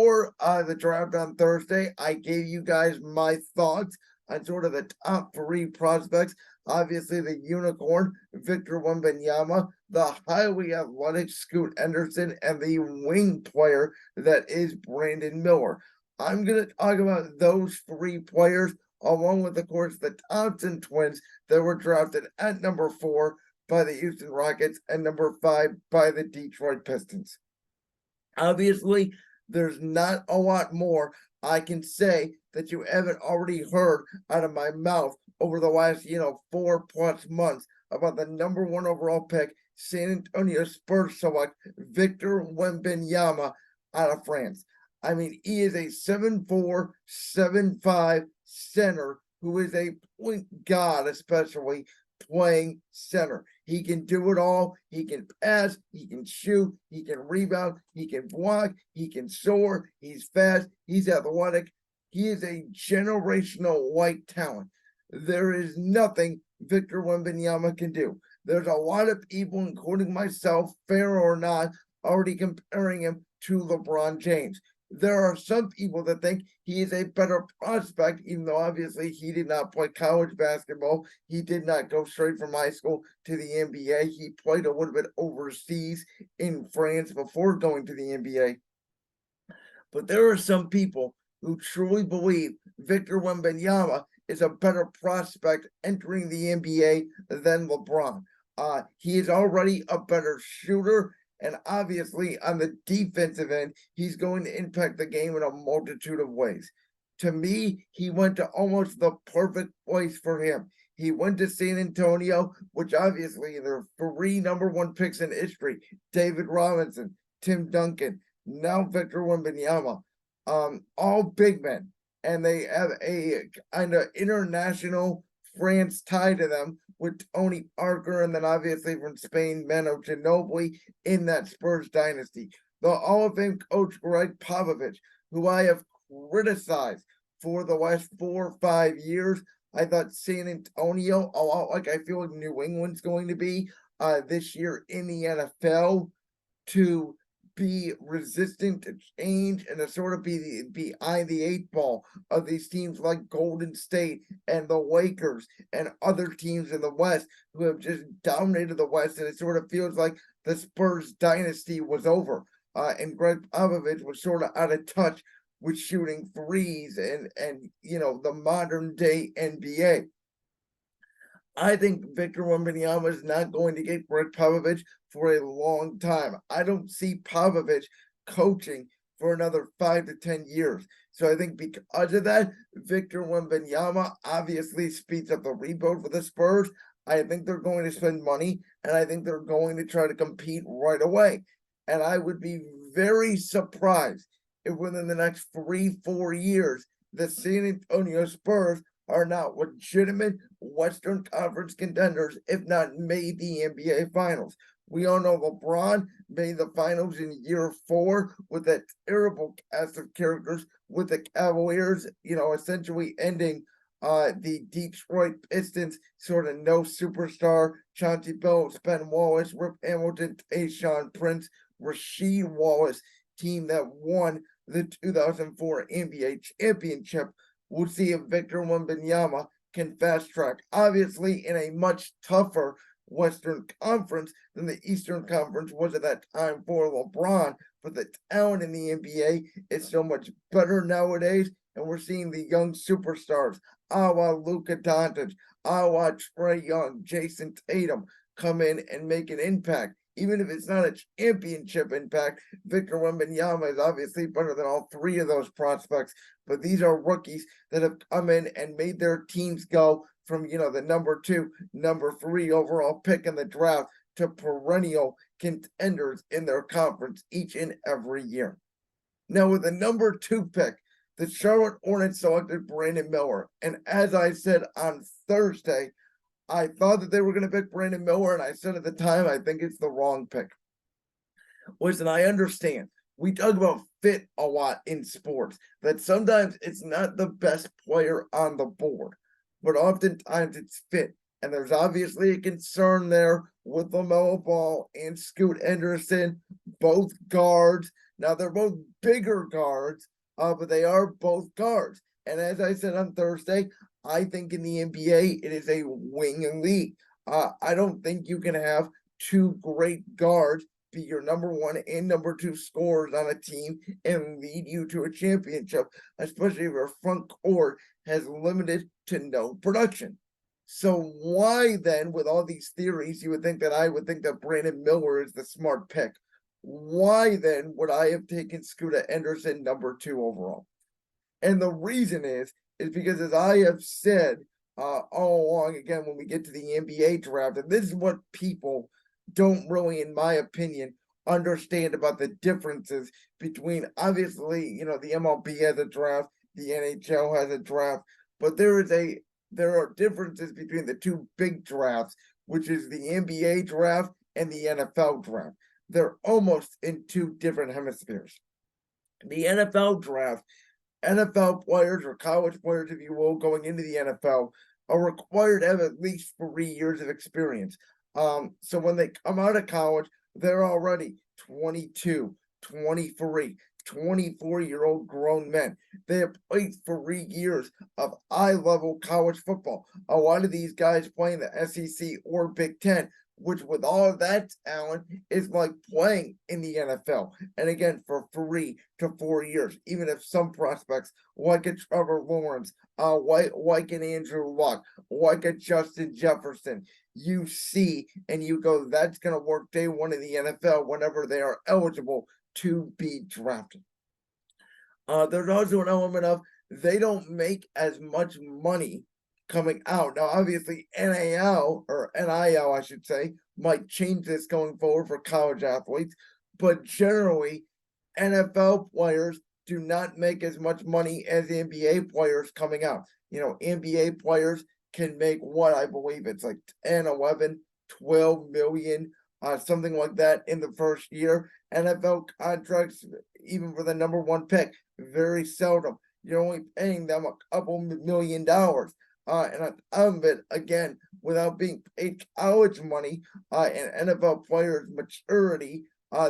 For the draft on Thursday, I gave you guys my thoughts on sort of the top three prospects. Obviously, the unicorn, Victor Wembanyama, the highly athletic Scoot Henderson, and the wing player that is Brandon Miller. I'm going to talk about those three players, along with, of course, the Thompson twins that were drafted at number 4 by the Houston Rockets and number 5 by the Detroit Pistons. Obviously, there's not a lot more I can say that you haven't already heard out of my mouth over the last, 4+ months about the number 1 overall pick, San Antonio Spurs select Victor Wembanyama out of France. I mean, he is a 7'4", 7'5" center who is a point guard, especially playing center. He can do it all. He can pass, he can shoot, he can rebound, he can block, he can soar, he's fast, he's athletic. He is a generational white talent. There is nothing Victor Wembanyama can do. There's a lot of people, including myself, fair or not, already comparing him to LeBron James. There are some people that think he is a better prospect, even though obviously he did not play college basketball. He did not go straight from high school to the NBA. He played a little bit overseas in France before going to the NBA. But there are some people who truly believe Victor Wembanyama is a better prospect entering the NBA than LeBron. He is already a better shooter. And obviously, on the defensive end, he's going to impact the game in a multitude of ways. To me, he went to almost the perfect place for him. He went to San Antonio, which obviously there are 3 number 1 picks in history: David Robinson, Tim Duncan, now Victor Wembanyama, all big men. And they have a kind of international France tie to them with Tony Parker, and then obviously from Spain, Manu Ginobili in that Spurs dynasty. The Hall of Fame coach Greg Popovich, who I have criticized for the last 4 or 5 years. I thought San Antonio, a lot like I feel like New England's going to be this year in the NFL, to be resistant to change and to sort of be behind the 8 ball of these teams like Golden State and the Lakers and other teams in the West who have just dominated the West. And it sort of feels like the Spurs dynasty was over. And Greg Popovich was sort of out of touch with shooting threes and the modern day NBA. I think Victor Wembanyama is not going to get Greg Popovich for a long time. I don't see Popovich coaching for another 5 to 10 years. So I think because of that, Victor Wembanyama obviously speeds up the rebuild for the Spurs. I think they're going to spend money, and I think they're going to try to compete right away. And I would be very surprised if within the next 3-4 years, the San Antonio Spurs are not legitimate Western Conference contenders, if not made the NBA Finals. We all know LeBron made the finals in year 4 with that terrible cast of characters with the Cavaliers, essentially ending the Detroit Pistons, sort of no superstar, Chauncey Billups, Ben Wallace, Rip Hamilton, Tayshaun Prince, Rasheed Wallace team that won the 2004 NBA championship. We'll see if Victor Wembanyama can fast track, obviously in a much tougher Western Conference than the Eastern Conference was at that time for LeBron. But the talent in the NBA is so much better nowadays, and we're seeing the young superstars, a la Luka Doncic, a la Trae Young, Jason Tatum, come in and make an impact. Even if it's not a championship impact, Victor Wembanyama is obviously better than all 3 of those prospects. But these are rookies that have come in and made their teams go from, the number 2, number 3 overall pick in the draft to perennial contenders in their conference each and every year. Now, with the number 2 pick, the Charlotte Hornets selected Brandon Miller. And as I said on Thursday, I thought that they were going to pick Brandon Miller, and I said at the time, I think it's the wrong pick. Listen, I understand. We talk about fit a lot in sports, that sometimes it's not the best player on the board, but oftentimes it's fit. And there's obviously a concern there with LaMelo Ball and Scoot Henderson, both guards, Now they're both bigger guards, but they are both guards. And as I said on Thursday, I think in the NBA it is a wing league. I don't think you can have two great guards be your number one and number two scorers on a team and lead you to a championship, especially if your front court has limited to no production. So why then, with all these theories, you would think that I would think that Brandon Miller is the smart pick? Why then would I have taken Scooter Anderson number two overall? And the reason is because as I have said all along, again, when we get to the NBA draft, and this is what people don't really, in my opinion, understand about the differences between obviously, the MLB has a draft, the NHL has a draft, but there are differences between the two big drafts, which is the NBA draft and the NFL draft. They're almost in two different hemispheres. The NFL draft, NFL players or college players, if you will, going into the NFL are required to have at least 3 years of experience. So when they come out of college, they're already 22, 23, 24-year-old grown men. They have played 3 years of high-level college football. A lot of these guys play in the SEC or Big Ten, which with all of that talent is like playing in the NFL. And again, for 3 to 4 years, even if some prospects like a Trevor Lawrence, like an Andrew Luck, like a Justin Jefferson, you see and you go, that's going to work day one in the NFL whenever they are eligible to be drafted. There's also an element of they don't make as much money coming out. Now, obviously, NAL or NIL, I should say, might change this going forward for college athletes, but generally, NFL players do not make as much money as NBA players coming out. NBA players can make what I believe it's like 10, 11, 12 million, something like that in the first year. NFL contracts, even for the number one pick, very seldom. You're only paying them a couple $1 million. And on top of it, again, without being paid college money and NFL players' maturity,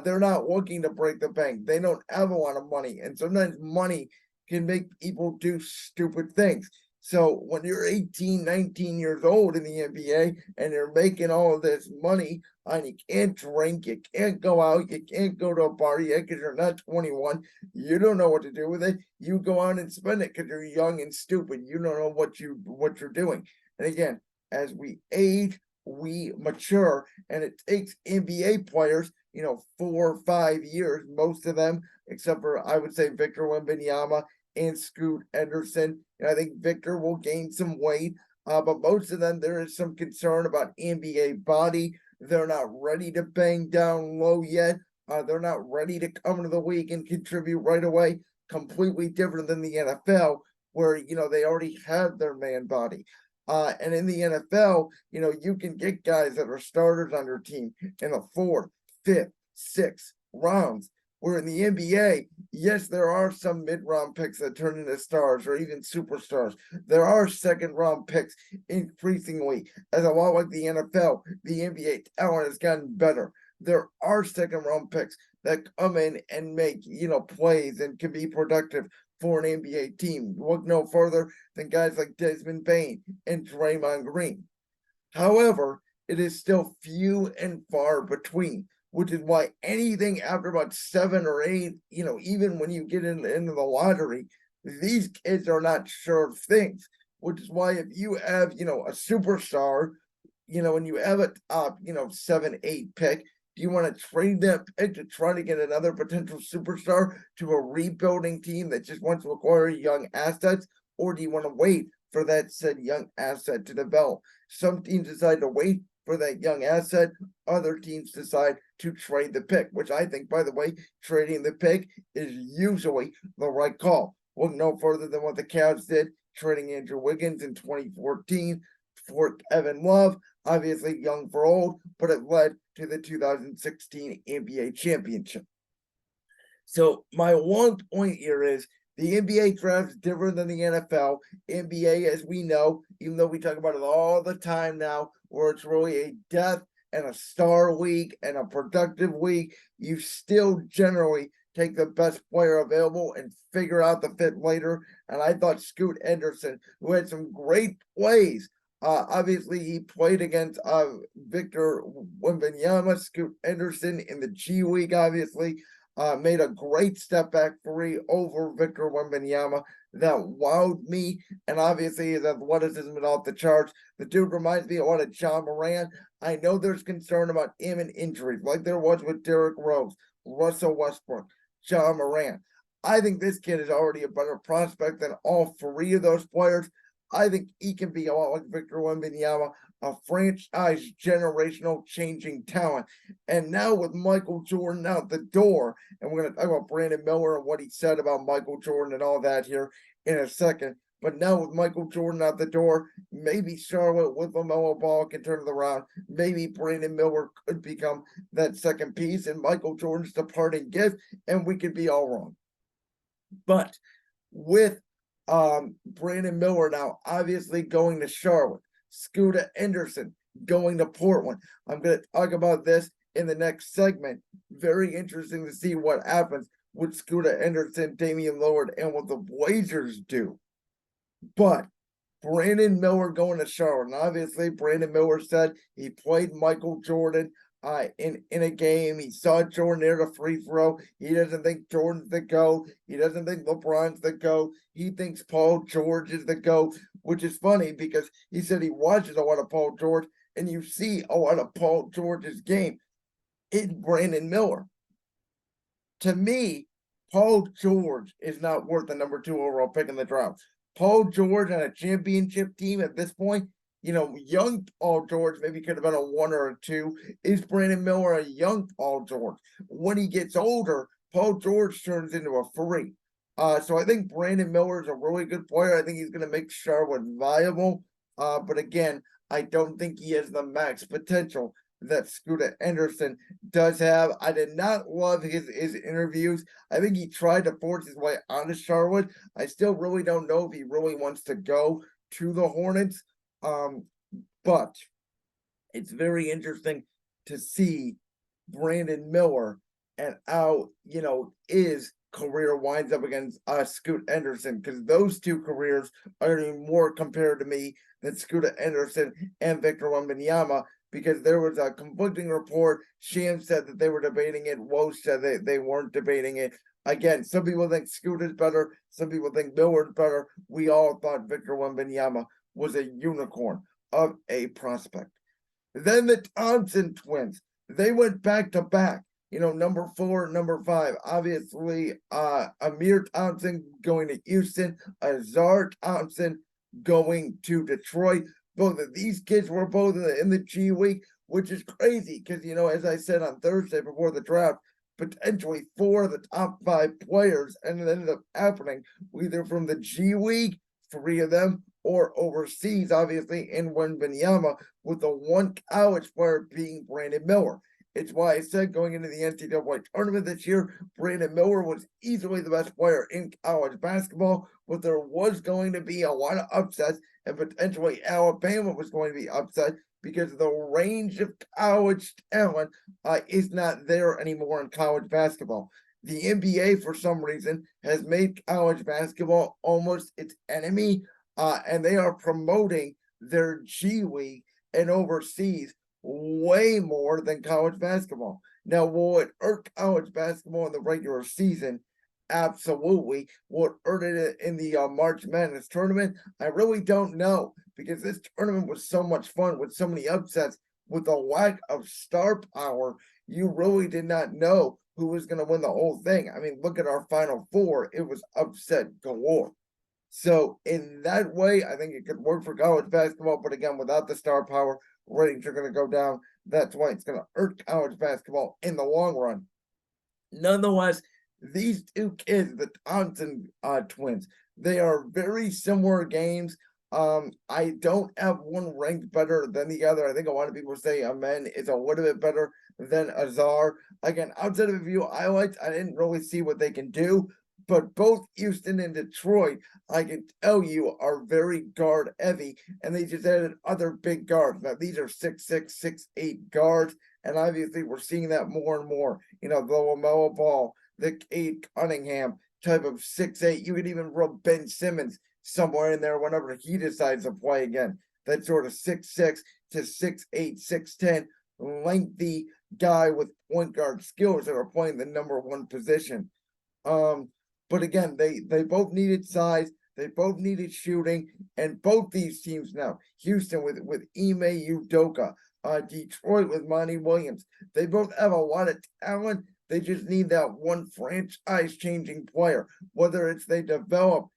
they're not looking to break the bank. They don't have a lot of money. And sometimes money can make people do stupid things. So when you're 18, 19 years old in the NBA and you're making all of this money and you can't drink, you can't go out, you can't go to a party yet because you're not 21, you don't know what to do with it. You go out and spend it because you're young and stupid. You don't know what you're doing. And again, as we age, we mature, and it takes NBA players, 4 or 5 years, most of them, except for I would say Victor Wembanyama and Scoot Henderson. And I think Victor will gain some weight, but most of them, there is some concern about NBA body. They're not ready to bang down low yet. They're not ready to come into the league and contribute right away. Completely different than the NFL, where they already have their man body. And in the NFL, you can get guys that are starters on your team in the 4th, 5th, 6th rounds. Where in the NBA, yes, there are some mid-round picks that turn into stars or even superstars. There are second-round picks increasingly, as a lot like the NFL. The NBA talent has gotten better. There are second-round picks that come in and make plays and can be productive for an NBA team. Look no further than guys like Desmond Bane and Draymond Green. However, it is still few and far between, which is why anything after about 7 or 8, even when you get into the lottery, these kids are not sure of things, which is why if you have, a superstar, and you have a top, 7, 8 pick, do you want to trade that pick to try to get another potential superstar to a rebuilding team that just wants to acquire young assets? Or do you want to wait for that said young asset to develop? Some teams decide to wait for that young asset. Other teams decide to trade the pick, which I think, by the way, trading the pick is usually the right call. Look no further than what the Cavs did, trading Andrew Wiggins in 2014 for Kevin Love. Obviously young for old, but it led to the 2016 NBA championship. So my one point here is the NBA draft is different than the NFL. NBA, as we know, even though we talk about it all the time now, where it's really a death and a star league and a productive league, you still generally take the best player available and figure out the fit later. And I thought Scoot Henderson, who had some great plays, obviously he played against Victor Wembanyama. Scoot Henderson in the G League, obviously, made a great step back three over Victor Wembanyama that wowed me. And obviously his athleticism is off the charts. The dude reminds me a lot of Ja Morant. I know there's concern about him and injuries, like there was with Derrick Rose, Russell Westbrook, Ja Morant. I think this kid is already a better prospect than all three of those players. I think he can be a lot like Victor Wembanyama, a franchise generational changing talent. And now with Michael Jordan out the door, and we're going to talk about Brandon Miller and what he said about Michael Jordan and all that here in a second. But now with Michael Jordan out the door, maybe Charlotte with LaMelo Ball can turn it around. Maybe Brandon Miller could become that second piece and Michael Jordan's departing gift, and we could be all wrong. But with Brandon Miller now obviously going to Charlotte, Scooter Henderson going to Portland. I'm going to talk about this in the next segment. Very interesting to see what happens with Scooter Henderson, Damian Lillard, and what the Blazers do. But Brandon Miller going to Charlotte, and obviously Brandon Miller said he played Michael Jordan in a game. He saw Jordan near the free throw. He doesn't think Jordan's the GOAT. He doesn't think LeBron's the GOAT. He thinks Paul George is the GOAT, which is funny because he said he watches a lot of Paul George, and you see a lot of Paul George's game in Brandon Miller. To me, Paul George is not worth the number 2 overall pick in the draft. Paul George on a championship team at this point, young Paul George maybe could have been a 1 or a 2. Is Brandon Miller a young Paul George? When he gets older, Paul George turns into a 3. So I think Brandon Miller is a really good player. I think he's going to make Charlotte viable. But again, I don't think he has the max potential that Scooter Henderson does have. I did not love his interviews. I think he tried to force his way out of Charlotte. I still really don't know if he really wants to go to the Hornets. But it's very interesting to see Brandon Miller and how, his career winds up against Scoot Henderson, because those two careers are even more compared to me than Scooter Henderson and Victor Wembanyama, because there was a conflicting report. Shams said that they were debating it. Woj said they weren't debating it. Again, some people think Scoot is better. Some people think Miller's better. We all thought Victor Wembanyama was a unicorn of a prospect. Then the Thompson twins, they went back to back. Number 4, number 5. Obviously, Amir Thompson going to Houston, Ausar Thompson going to Detroit. Both of these kids were both in the G League, which is crazy because, as I said on Thursday before the draft, potentially 4 of the top 5 players, and it ended up happening either from the G League, 3 of them, or overseas, obviously, in Wembanyama, with the one college player being Brandon Miller. It's why I said going into the NCAA tournament this year, Brandon Miller was easily the best player in college basketball, but there was going to be a lot of upsets, and potentially Alabama was going to be upset because the range of college talent is not there anymore in college basketball. The NBA, for some reason, has made college basketball almost its enemy, and they are promoting their G League and overseas way more than college basketball. Now, will it hurt college basketball in the regular season? Absolutely. Will it hurt it in the March Madness tournament? I really don't know, because this tournament was so much fun with so many upsets. With the lack of star power, you really did not know who was going to win the whole thing. I mean, look at our Final Four. It was upset galore. So in that way, I think it could work for college basketball. But again, without the star power, ratings are going to go down. That's why it's going to hurt college basketball in the long run. Nonetheless, these two kids, the Thompson twins, they are very similar games. I don't have one ranked better than the other. I think a lot of people say Amen is a little bit better than Ausar. Again, outside of a few highlights, I didn't really see what they can do. But both Houston and Detroit, I can tell you, are very guard heavy, and they just added other big guards. Now, these are 6'6", 6'8" guards, and obviously we're seeing that more and more. The LaMelo Ball, the Cade Cunningham type of 6'8". You could even rub Ben Simmons somewhere in there whenever he decides to play again. That sort of 6'6" to 6'8", 6'10", lengthy guy with point guard skills that are playing the number one position. But again, they both needed size, they both needed shooting, and both these teams now, Houston with Ime Udoka, Detroit with Monty Williams, they both have a lot of talent. They just need that one franchise-changing player, whether it's they develop,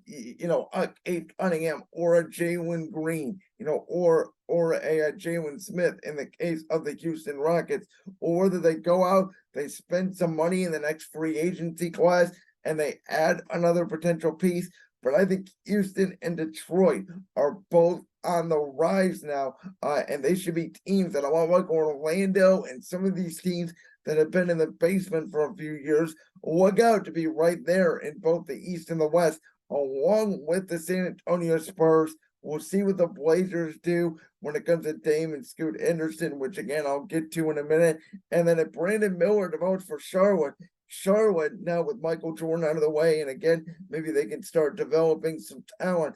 a Cade Cunningham or a Jalen Green, or a Jalen Smith in the case of the Houston Rockets, or whether they go out, they spend some money in the next free agency class, and they add another potential piece. But I think Houston and Detroit are both on the rise now, and they should be teams that a lot like Orlando and some of these teams that have been in the basement for a few years look out to be right there in both the East and the West, along with the San Antonio Spurs. We'll see what the Blazers do when it comes to Dame and Scoot Henderson, which again I'll get to in a minute. And then if Brandon Miller devotes for Charlotte now with Michael Jordan out of the way, and again, maybe they can start developing some talent.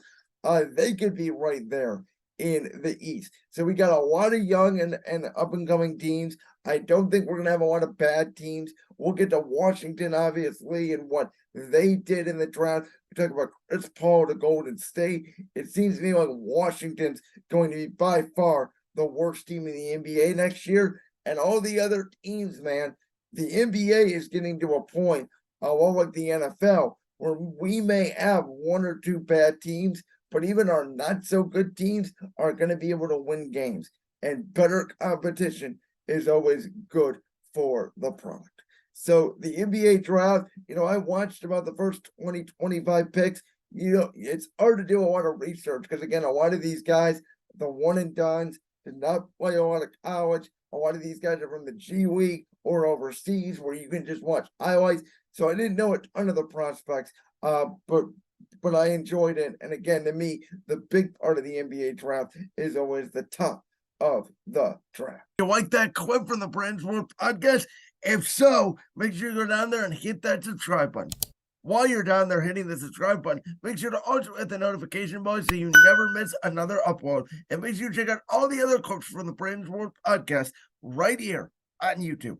They could be right there in the East. So we got a lot of young and up and coming teams. I don't think we're gonna have a lot of bad teams. We'll get to Washington, obviously, and what they did in the draft. We talk about Chris Paul to Golden State. It seems to me like Washington's going to be by far the worst team in the NBA next year. And all the other teams, man, the NBA is getting to a point, well, like the NFL, where we may have one or two bad teams, but even our not so good teams are going to be able to win games. And better competition is always good for the product. So the NBA draft, I watched about the first 20, 25 picks. It's hard to do a lot of research because, again, a lot of these guys, the one and dones, did not play a lot of college. A lot of these guys are from the G League or overseas where you can just watch highlights. So I didn't know a ton of the prospects, but I enjoyed it. And again, to me, the big part of the NBA draft is always the top of the draft. You like that clip from the Brand's World podcast? If so, make sure you go down there and hit that subscribe button. While you're down there hitting the subscribe button, make sure to also hit the notification bell so you never miss another upload. And make sure you check out all the other clips from the Brand's World podcast right here on YouTube.